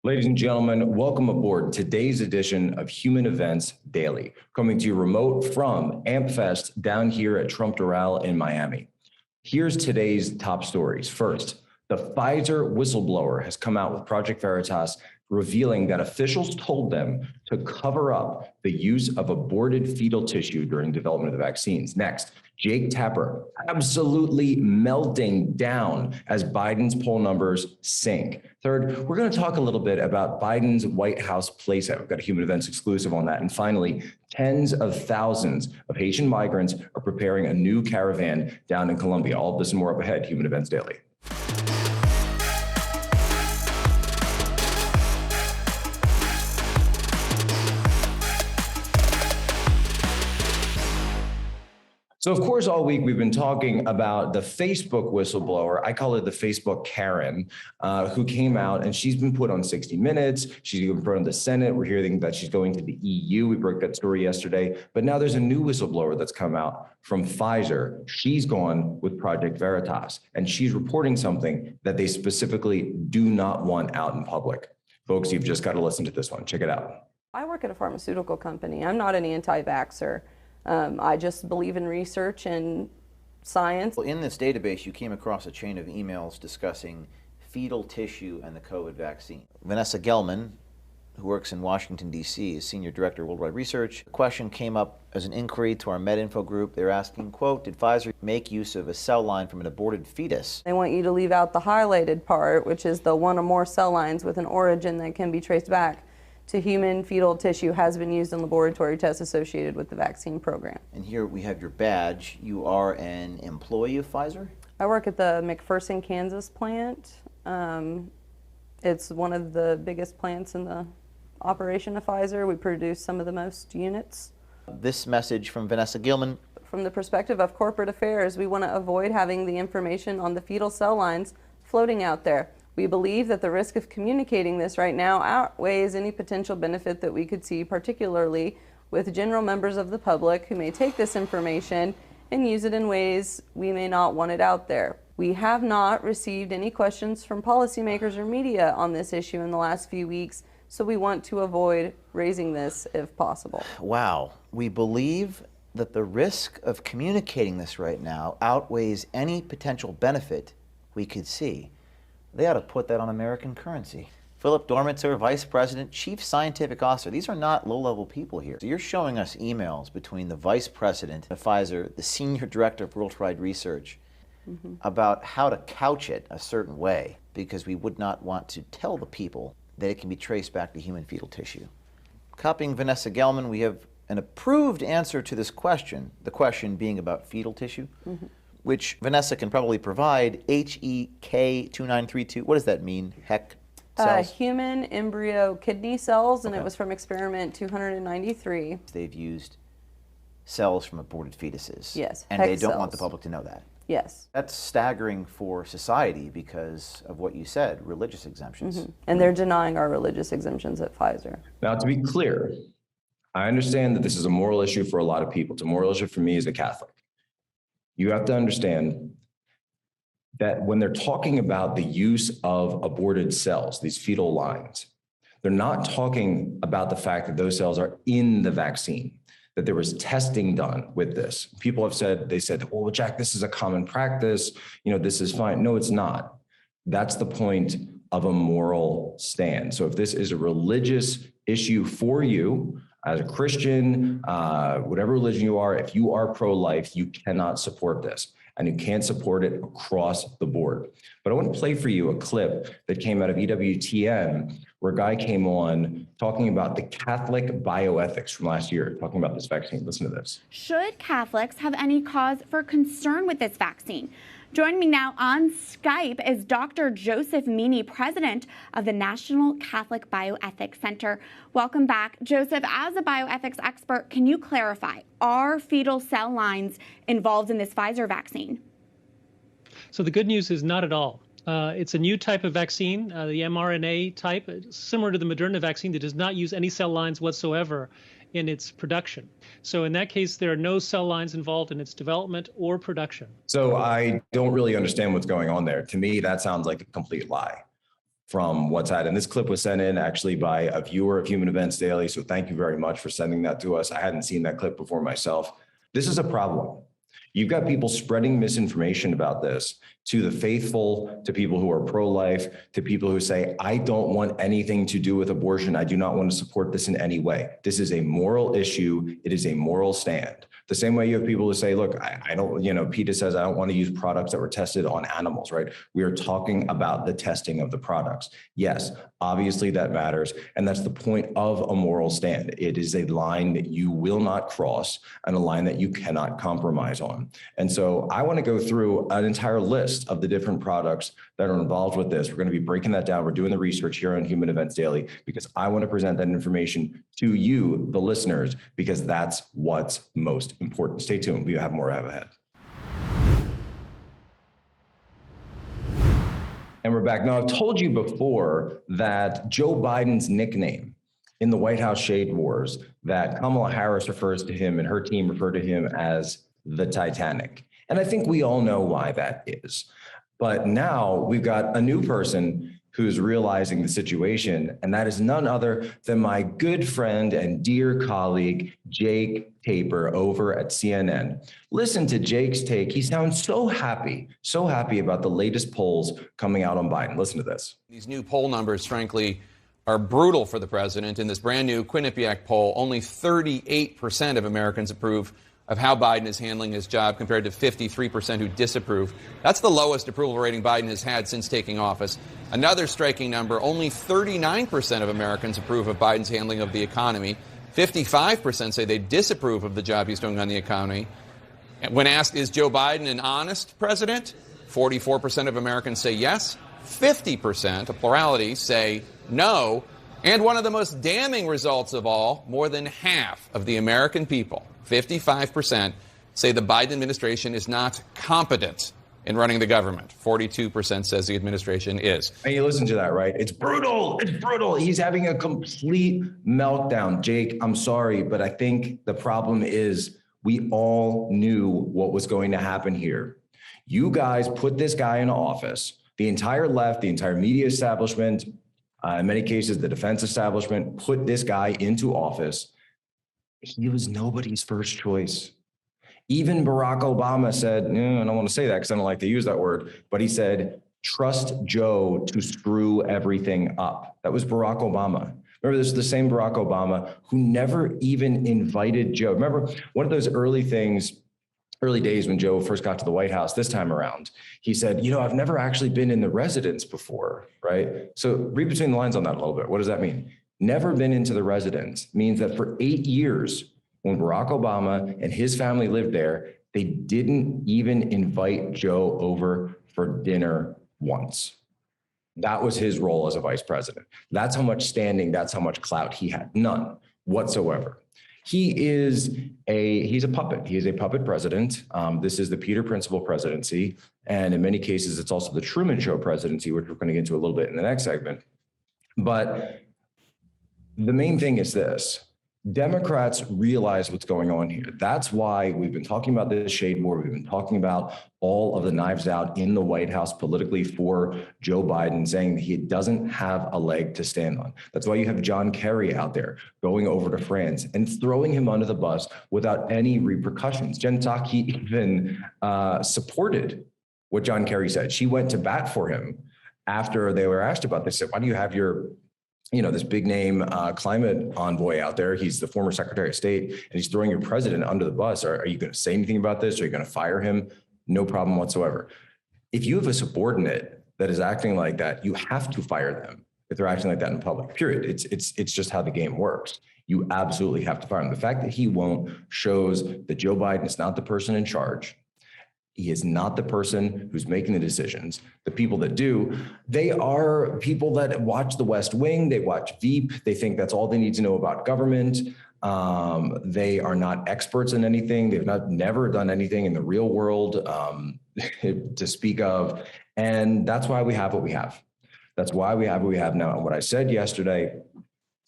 Ladies and gentlemen, welcome aboard today's edition of Human Events Daily, coming to you remote from AmpFest down here at Trump Doral in Miami. Here's today's top stories. First, the Pfizer Whistleblower has come out with Project Veritas, revealing that officials told them to cover up the use of aborted fetal tissue during development of the vaccines. Next, Jake Tapper absolutely melting down as Biden's poll numbers sink. Third, we're going to talk a little bit about Biden's White House playset. We've got a Human Events exclusive on that. And finally, tens of thousands of Haitian migrants are preparing a new caravan down in Colombia. All of this and more up ahead, Human Events Daily. So, of course, all week we've been talking about the Facebook whistleblower. I call it the Facebook Karen, who came out and she's been put on 60 Minutes. She's in front of the Senate. We're hearing that she's going to the EU. We broke that story yesterday. But now there's a new whistleblower that's come out from Pfizer. She's gone with Project Veritas, and she's reporting something that they specifically do not want out in public. Folks, you've just got to listen to this one. Check it out. I work at a pharmaceutical company. I'm not an anti-vaxxer. I just believe in research and science. Well, in this database, you came across a chain of emails discussing fetal tissue and the COVID vaccine. Vanessa Gelman, who works in Washington, D.C., is Senior Director of Worldwide Research. The question came up as an inquiry to our MedInfo group. They're asking, quote, did Pfizer make use of a cell line from an aborted fetus? They want you to leave out the highlighted part, which is the one or more cell lines with an origin that can be traced back to human fetal tissue has been used in laboratory tests associated with the vaccine program. And here we have your badge. You are an employee of Pfizer? I work at the McPherson, Kansas plant. It's one of the biggest plants in the operation of Pfizer. We produce some of the most units. This message from Vanessa Gilman. From the perspective of corporate affairs, we want to avoid having the information on the fetal cell lines floating out there. We believe that the risk of communicating this right now outweighs any potential benefit that we could see, particularly with general members of the public who may take this information and use it in ways we may not want it out there. We have not received any questions from policymakers or media on this issue in the last few weeks, so we want to avoid raising this if possible. Wow. We believe that the risk of communicating this right now outweighs any potential benefit we could see. They ought to put that on American currency. Philip Dormitzer, Vice President, Chief Scientific Officer. These are not low-level people here. So you're showing us emails between the Vice President of Pfizer, the Senior Director of Worldwide Research, about how to couch it a certain way, because we would not want to tell the people that it can be traced back to human fetal tissue. Copying Vanessa Gelman, we have an approved answer to this question, the question being about fetal tissue. Which Vanessa can probably provide, HEK2932. What does that mean, HEK cells? Human embryo kidney cells, and it was from experiment 293. They've used cells from aborted fetuses. Yes, and HEK they don't want cells. the public to know that. Yes. That's staggering for society because of what you said, religious exemptions. And they're denying our religious exemptions at Pfizer. Now, to be clear, I understand that this is a moral issue for a lot of people. It's a moral issue for me as a Catholic. You have to understand that when they're talking about the use of aborted cells, these fetal lines, they're not talking about the fact that those cells are in the vaccine, that there was testing done with this. People have said, well, Jack, this is a common practice. This is fine. No, it's not. That's the point of a moral stand. So if this is a religious issue for you, as a Christian, whatever religion you are, if you are pro-life, you cannot support this, and you can't support it across the board. But I want to play for you a clip that came out of EWTN, where a guy came on talking about the Catholic bioethics from last year, talking about this vaccine. Listen to this. Should Catholics have any cause for concern with this vaccine? Joining me now on Skype is Dr. Joseph Meany, president of the National Catholic Bioethics Center. Welcome back. Joseph, as a bioethics expert, can you clarify, are fetal cell lines involved in this Pfizer vaccine? So the good news is not at all. It's a new type of vaccine, the mRNA type, similar to the Moderna vaccine that does not use any cell lines whatsoever in its production. So in that case, there are no cell lines involved in its development or production. So I don't really understand what's going on there. To me, that sounds like a complete lie. from what's had. And this clip was sent in actually by a viewer of Human Events Daily. So thank you very much for sending that to us. I hadn't seen that clip before myself. This is a problem. You've got people spreading misinformation about this to the faithful, to people who are pro-life, to people who say, I don't want anything to do with abortion. I do not want to support this in any way. This is a moral issue. It is a moral stand. The same way you have people who say, look, I don't, PETA says I don't want to use products that were tested on animals, right? We are talking about the testing of the products. Yes, obviously that matters. And that's the point of a moral stand. It is a line that you will not cross and a line that you cannot compromise on. And so I want to go through an entire list of the different products that are involved with this. We're going to be breaking that down. We're doing the research here on Human Events Daily because I want to present that information to you, the listeners, because that's what's most important. Stay tuned. We have more ahead. And we're back. Now, I've told you before that Joe Biden's nickname in the White House shade wars, that Kamala Harris refers to him and her team refer to him as the Titanic. And I think we all know why that is. But now we've got a new person who's realizing the situation, and that is none other than my good friend and dear colleague, Jake Tapper over at CNN. Listen to Jake's take. He sounds so happy about the latest polls coming out on Biden. Listen to this. These new poll numbers, frankly, are brutal for the president. In this brand new Quinnipiac poll, only 38% of Americans approve of how Biden is handling his job compared to 53% who disapprove. That's the lowest approval rating Biden has had since taking office. Another striking number, only 39% of Americans approve of Biden's handling of the economy. 55% say they disapprove of the job he's doing on the economy. When asked, is Joe Biden an honest president? 44% of Americans say yes. 50%, a plurality, say no. And one of the most damning results of all, more than half of the American people, 55%, say the Biden administration is not competent in running the government. 42% says the administration is. And you listen to that, right? It's brutal. It's brutal. He's having a complete meltdown. Jake, I'm sorry, but I think the problem is we all knew what was going to happen here. You guys put this guy in office. The entire left, the entire media establishment, in many cases, the defense establishment put this guy into office. He was nobody's first choice. Even Barack Obama said, I don't want to say that because I don't like to use that word, but he said, trust Joe to screw everything up. That was Barack Obama. Remember, this is the same Barack Obama who never even invited Joe. Remember, one of those early days when Joe first got to the White House this time around, he said, I've never actually been in the residence before, right? So read between the lines on that a little bit. What does that mean? Never been into the residence means that for 8 years, when Barack Obama and his family lived there, they didn't even invite Joe over for dinner once. That was his role as a vice president. That's how much standing, that's how much clout he had. None whatsoever. He's a puppet. He is a puppet president. This is the Peter Principle presidency. And in many cases, it's also the Truman Show presidency, which we're going to get into a little bit in the next segment. But the main thing is this. Democrats realize what's going on here. That's why we've been talking about this shade war. We've been talking about all of the knives out in the White House politically for Joe Biden, saying that he doesn't have a leg to stand on. That's why you have John Kerry out there going over to France and throwing him under the bus without any repercussions. Jen Psaki even supported what John Kerry said. She went to bat for him after they were asked about this. Said, why do you have your this big name climate envoy out there? He's the former Secretary of State, and he's throwing your president under the bus. Are you going to say anything about this? Are you going to fire him? No problem whatsoever. If you have a subordinate that is acting like that, you have to fire them if they're acting like that in public, period. It's just how the game works. You absolutely have to fire him. The fact that he won't shows that Joe Biden is not the person in charge. He is not the person who's making the decisions. The people that do, they are people that watch The West Wing. They watch Veep. They think that's all they need to know about government. They are not experts in anything. They've never done anything in the real world to speak of. And that's why we have what we have. That's why we have what we have now. And what I said yesterday,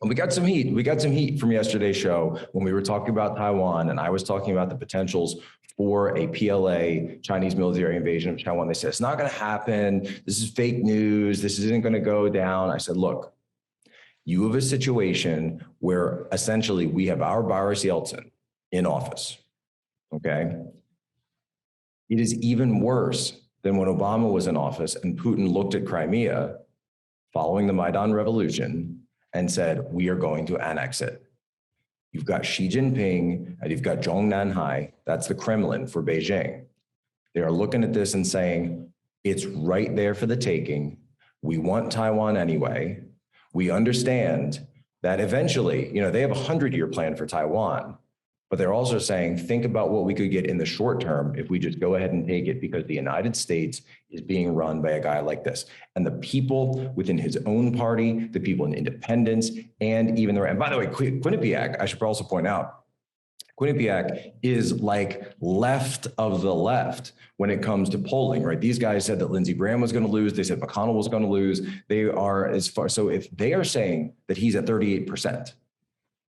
and we got some heat. We got some heat from yesterday's show when we were talking about Taiwan, and I was talking about the potentials for a PLA Chinese military invasion of Taiwan. They said, it's not going to happen. This is fake news. This isn't going to go down. I said, look, you have a situation where essentially we have our Boris Yeltsin in office, okay? It is even worse than when Obama was in office and Putin looked at Crimea following the Maidan Revolution and said, we are going to annex it. You've got Xi Jinping and you've got Zhong Nanhai, that's the Kremlin for Beijing. They are looking at this and saying, it's right there for the taking. We want Taiwan anyway. We understand that eventually, they have a 100-year plan for Taiwan, but they're also saying, think about what we could get in the short term if we just go ahead and take it, because the United States is being run by a guy like this. And the people within his own party, the people in independence, and even and by the way, Quinnipiac, I should also point out, Quinnipiac is like left of the left when it comes to polling, right? These guys said that Lindsey Graham was going to lose. They said McConnell was going to lose. They are as far. So if they are saying that he's at 38%,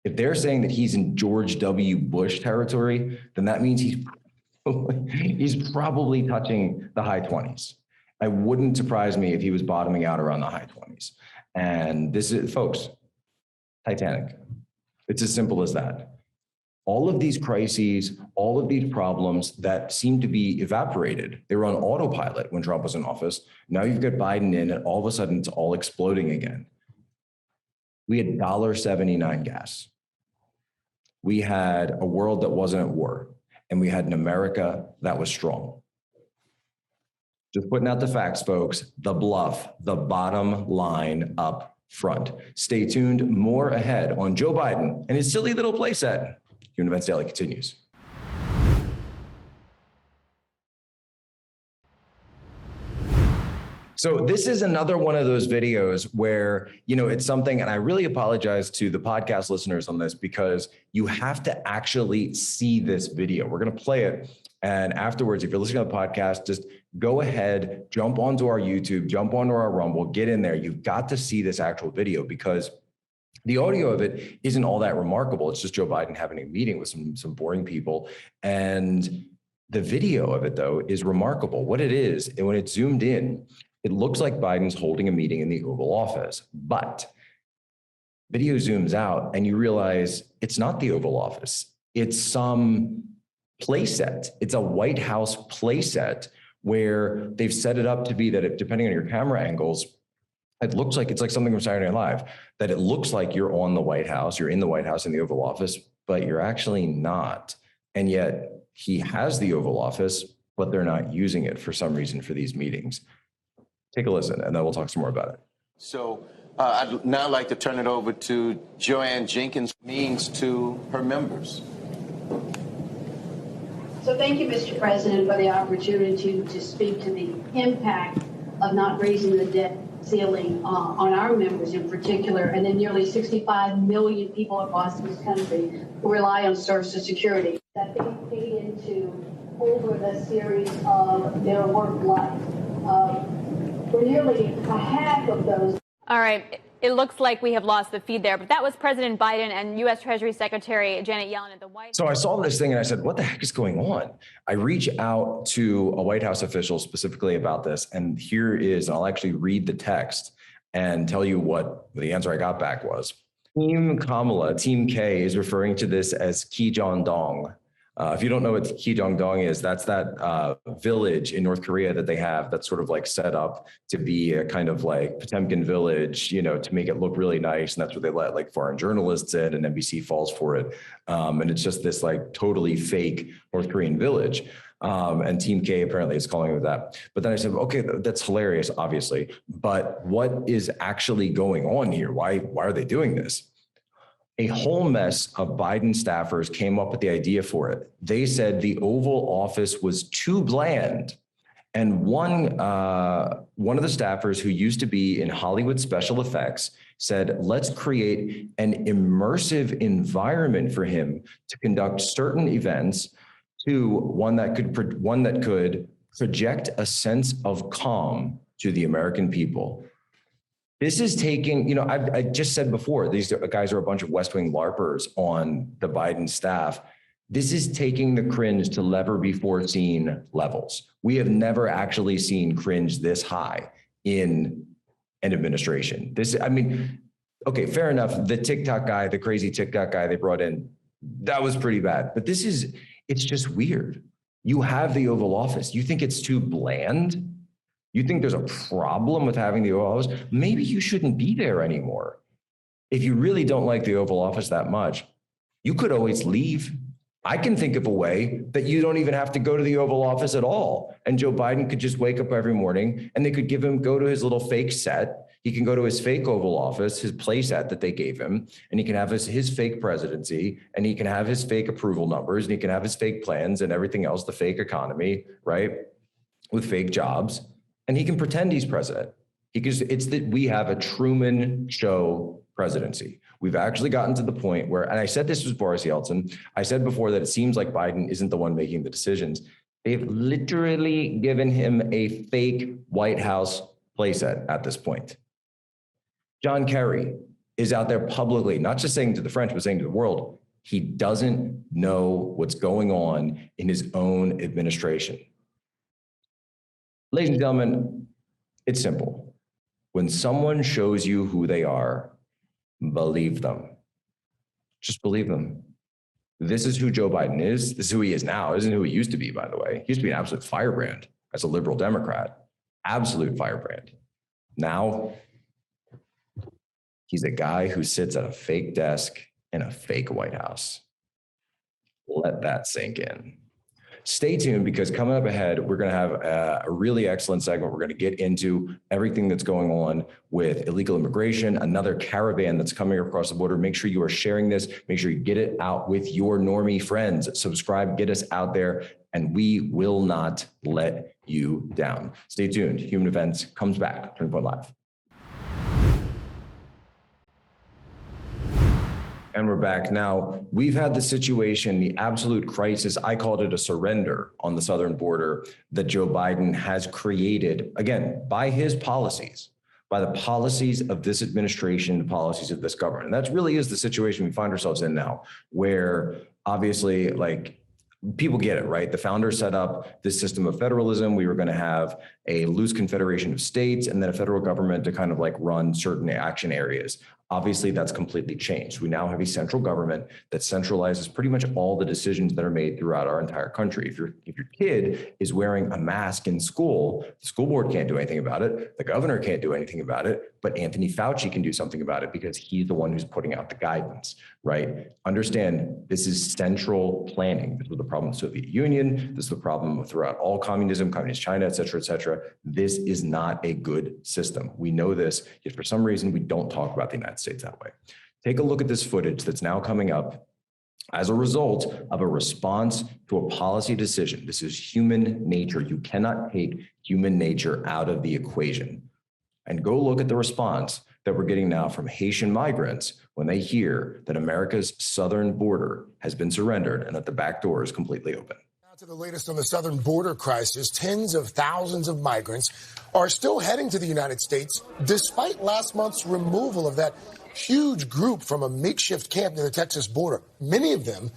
if they're saying that he's in George W. Bush territory, then that means he's probably touching the high 20s. It wouldn't surprise me if he was bottoming out around the high 20s. And this is, folks, Titanic. It's as simple as that. All of these crises, all of these problems that seem to be evaporated, they were on autopilot when Trump was in office. Now you've got Biden in, and all of a sudden it's all exploding again. We had $1.79 gas. We had a world that wasn't at war, and we had an America that was strong. Just putting out the facts, folks, the bluff, the bottom line up front. Stay tuned, more ahead on Joe Biden and his silly little playset. Your Events Daily continues. So this is another one of those videos where, it's something, and I really apologize to the podcast listeners on this, because you have to actually see this video. We're going to play it. And afterwards, if you're listening to the podcast, just go ahead, jump onto our YouTube, jump onto our Rumble, get in there. You've got to see this actual video, because the audio of it isn't all that remarkable. It's just Joe Biden having a meeting with some boring people. And the video of it, though, is remarkable. What it is, and when it's zoomed in, it looks like Biden's holding a meeting in the Oval Office. But video zooms out and you realize it's not the Oval Office. It's some playset. It's a White House playset where they've set it up to be that, depending on your camera angles, it looks like it's like something from Saturday Night Live, that it looks like you're on the White House, you're in the White House in the Oval Office, but you're actually not. And yet he has the Oval Office, but they're not using it for some reason for these meetings. Take a listen, and then we'll talk some more about it. So I'd now like to turn it over to Joanne Jenkins, means to her members. So thank you, Mr. President, for the opportunity to speak to the impact of not raising the debt ceiling on our members in particular, and then nearly 65 million people across this country who rely on Social Security that they paid into over the series of their work life. For nearly a half of those. All right. It looks like we have lost the feed there, but that was President Biden and U.S. Treasury Secretary Janet Yellen at the White House. So I saw this thing and I said, what the heck is going on? I reach out to a White House official specifically about this. And here is, and I'll actually read the text and tell you what the answer I got back was. Team Kamala, Team K, is referring to this as Kijong-dong. If you don't know what Kijong-dong is, that's that village in North Korea that they have that's sort of like set up to be a kind of like Potemkin village, to make it look really nice. And that's where they let like foreign journalists in, and NBC falls for it. And it's just this like totally fake North Korean village. And Team K apparently is calling it that. But then I said, okay, that's hilarious, obviously. But what is actually going on here? Why are they doing this? A whole mess of Biden staffers came up with the idea for it. They said the Oval Office was too bland. And one of the staffers who used to be in Hollywood special effects said, let's create an immersive environment for him to conduct certain events, to one that could project a sense of calm to the American people. This is taking, I just said before, these guys are a bunch of West Wing LARPers on the Biden staff. This is taking the cringe to never before seen levels. We have never actually seen cringe this high in an administration. Okay, fair enough. The TikTok guy, the crazy TikTok guy they brought in, that was pretty bad. But it's just weird. You have the Oval Office. You think it's too bland? You think there's a problem with having the Oval Office? Maybe you shouldn't be there anymore. If you really don't like the Oval Office that much, you could always leave. I can think of a way that you don't even have to go to the Oval Office at all. And Joe Biden could just wake up every morning and they could go to his little fake set. He can go to his fake Oval Office, his play set that they gave him, and he can have his fake presidency, and he can have his fake approval numbers, and he can have his fake plans and everything else, the fake economy, right? With fake jobs. And he can pretend he's president. It's that we have a Truman Show presidency. We've actually gotten to the point where, and I said this was Boris Yeltsin, I said before that it seems like Biden isn't the one making the decisions. They've literally given him a fake White House playset at this point. John Kerry is out there publicly, not just saying to the French, but saying to the world, he doesn't know what's going on in his own administration. Ladies and gentlemen, it's simple. When someone shows you who they are, believe them. Just believe them. This is who Joe Biden is. This is who he is now. Isn't who he used to be, by the way. He used to be an absolute firebrand as a liberal Democrat. Absolute firebrand. Now, he's a guy who sits at a fake desk in a fake White House. Let that sink in. Stay tuned, because coming up ahead, we're going to have a really excellent segment. We're going to get into everything that's going on with illegal immigration, another caravan that's coming across the border. Make sure you are sharing this. Make sure you get it out with your normie friends. Subscribe, get us out there, and we will not let you down. Stay tuned. Human Events comes back. Turning Point Live. And we're back. Now, we've had the situation, the absolute crisis, I called it a surrender on the southern border that Joe Biden has created, again, by his policies, by the policies of this administration, the policies of this government. And that really is the situation we find ourselves in now, where obviously, like, people get it, right? The founders set up this system of federalism. We were going to have a loose confederation of states and then a federal government to kind of like run certain action areas. Obviously, that's completely changed. We now have a central government that centralizes pretty much all the decisions that are made throughout our entire country. If your kid is wearing a mask in school, the school board can't do anything about it. The governor can't do anything about it, but Anthony Fauci can do something about it because he's the one who's putting out the guidance, right? Understand, this is central planning. This was the problem with the Soviet Union. This is the problem throughout all communism, communist China, et cetera, et cetera. This is not a good system. We know this, yet for some reason, we don't talk about the United States that way. Take a look at this footage that's now coming up as a result of a response to a policy decision. This is human nature. You cannot take human nature out of the equation. And go look at the response that we're getting now from Haitian migrants when they hear that America's southern border has been surrendered and that the back door is completely open. To the latest on the southern border crisis, tens of thousands of migrants are still heading to the United States despite last month's removal of that huge group from a makeshift camp near the Texas border. Many of them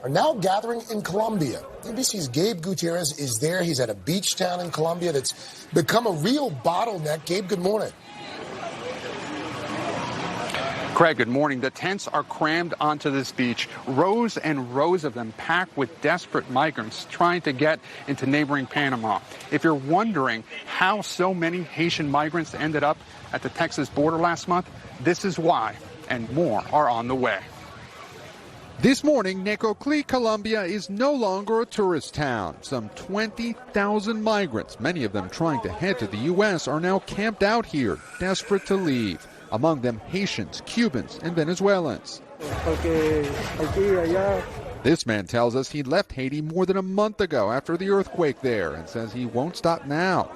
are now gathering in Colombia. NBC's Gabe Gutierrez is there. He's at a beach town in Colombia that's become a real bottleneck. Gabe, good morning. Craig, good morning. The tents are crammed onto this beach, rows and rows of them packed with desperate migrants trying to get into neighboring Panama. If you're wondering how so many Haitian migrants ended up at the Texas border last month, this is why, and more are on the way. This morning, Necoclí, Colombia is no longer a tourist town. Some 20,000 migrants, many of them trying to head to the U.S., are now camped out here, desperate to leave. Among them Haitians, Cubans, and Venezuelans. This man tells us he left Haiti more than a month ago after the earthquake there and says he won't stop now.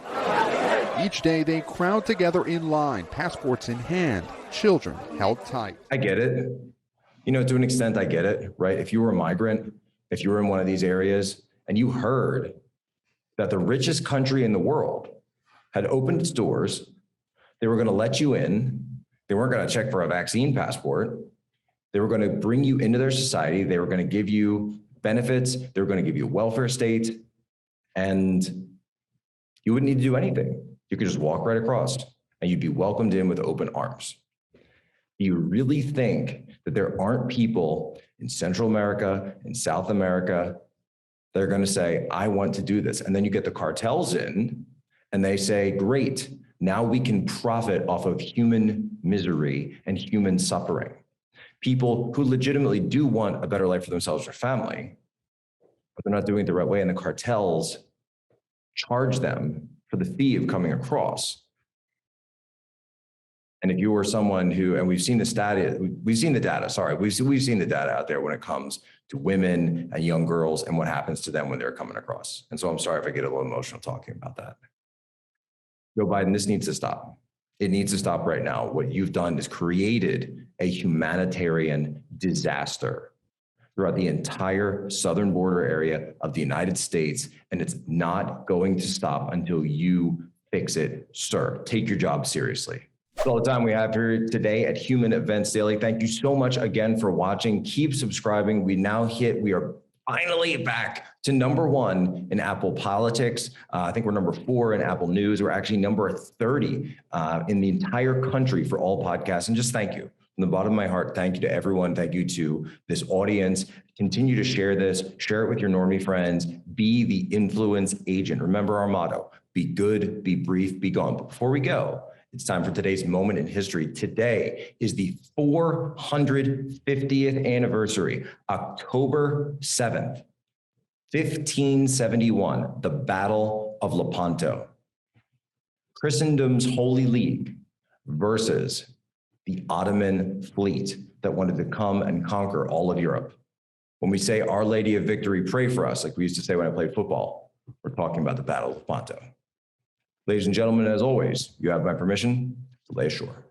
Each day they crowd together in line, passports in hand, children held tight. I get it. You know, to an extent, I get it, right? If you were a migrant, if you were in one of these areas and you heard that the richest country in the world had opened its doors, they were going to let you in. They weren't going to check for a vaccine passport. They were going to bring you into their society. They were going to give you benefits. They're going to give you a welfare state, and you wouldn't need to do anything. You could just walk right across and you'd be welcomed in with open arms. Do you really think that there aren't people in Central America, in South America, that are going to say, I want to do this? And then you get the cartels in and they say, great, now we can profit off of human misery and human suffering. People who legitimately do want a better life for themselves or family, but they're not doing it the right way, and the cartels charge them for the fee of coming across. And if you are someone who, and we've seen the data, we've seen the data out there when it comes to women and young girls and what happens to them when they're coming across. And so I'm sorry if I get a little emotional talking about that. Joe Biden, this needs to stop. It needs to stop right now. What you've done is created a humanitarian disaster throughout the entire southern border area of the United States, and it's not going to stop until you fix it, sir. Take your job seriously. That's all the time we have here today at Human Events Daily. Thank you so much again for watching. Keep subscribing. We are finally back to #1 in Apple Politics. I think we're #4 in Apple News. We're actually number 30 in the entire country for all podcasts. And just thank you. From the bottom of my heart, thank you to everyone. Thank you to this audience. Continue to share this. Share it with your normie friends. Be the influence agent. Remember our motto: be good, be brief, be gone. But before we go, it's time for today's moment in history. Today is the 450th anniversary, October 7th, 1571, the Battle of Lepanto. Christendom's Holy League versus the Ottoman fleet that wanted to come and conquer all of Europe. When we say Our Lady of Victory, pray for us, like we used to say when I played football, we're talking about the Battle of Lepanto. Ladies and gentlemen, as always, you have my permission to lay ashore.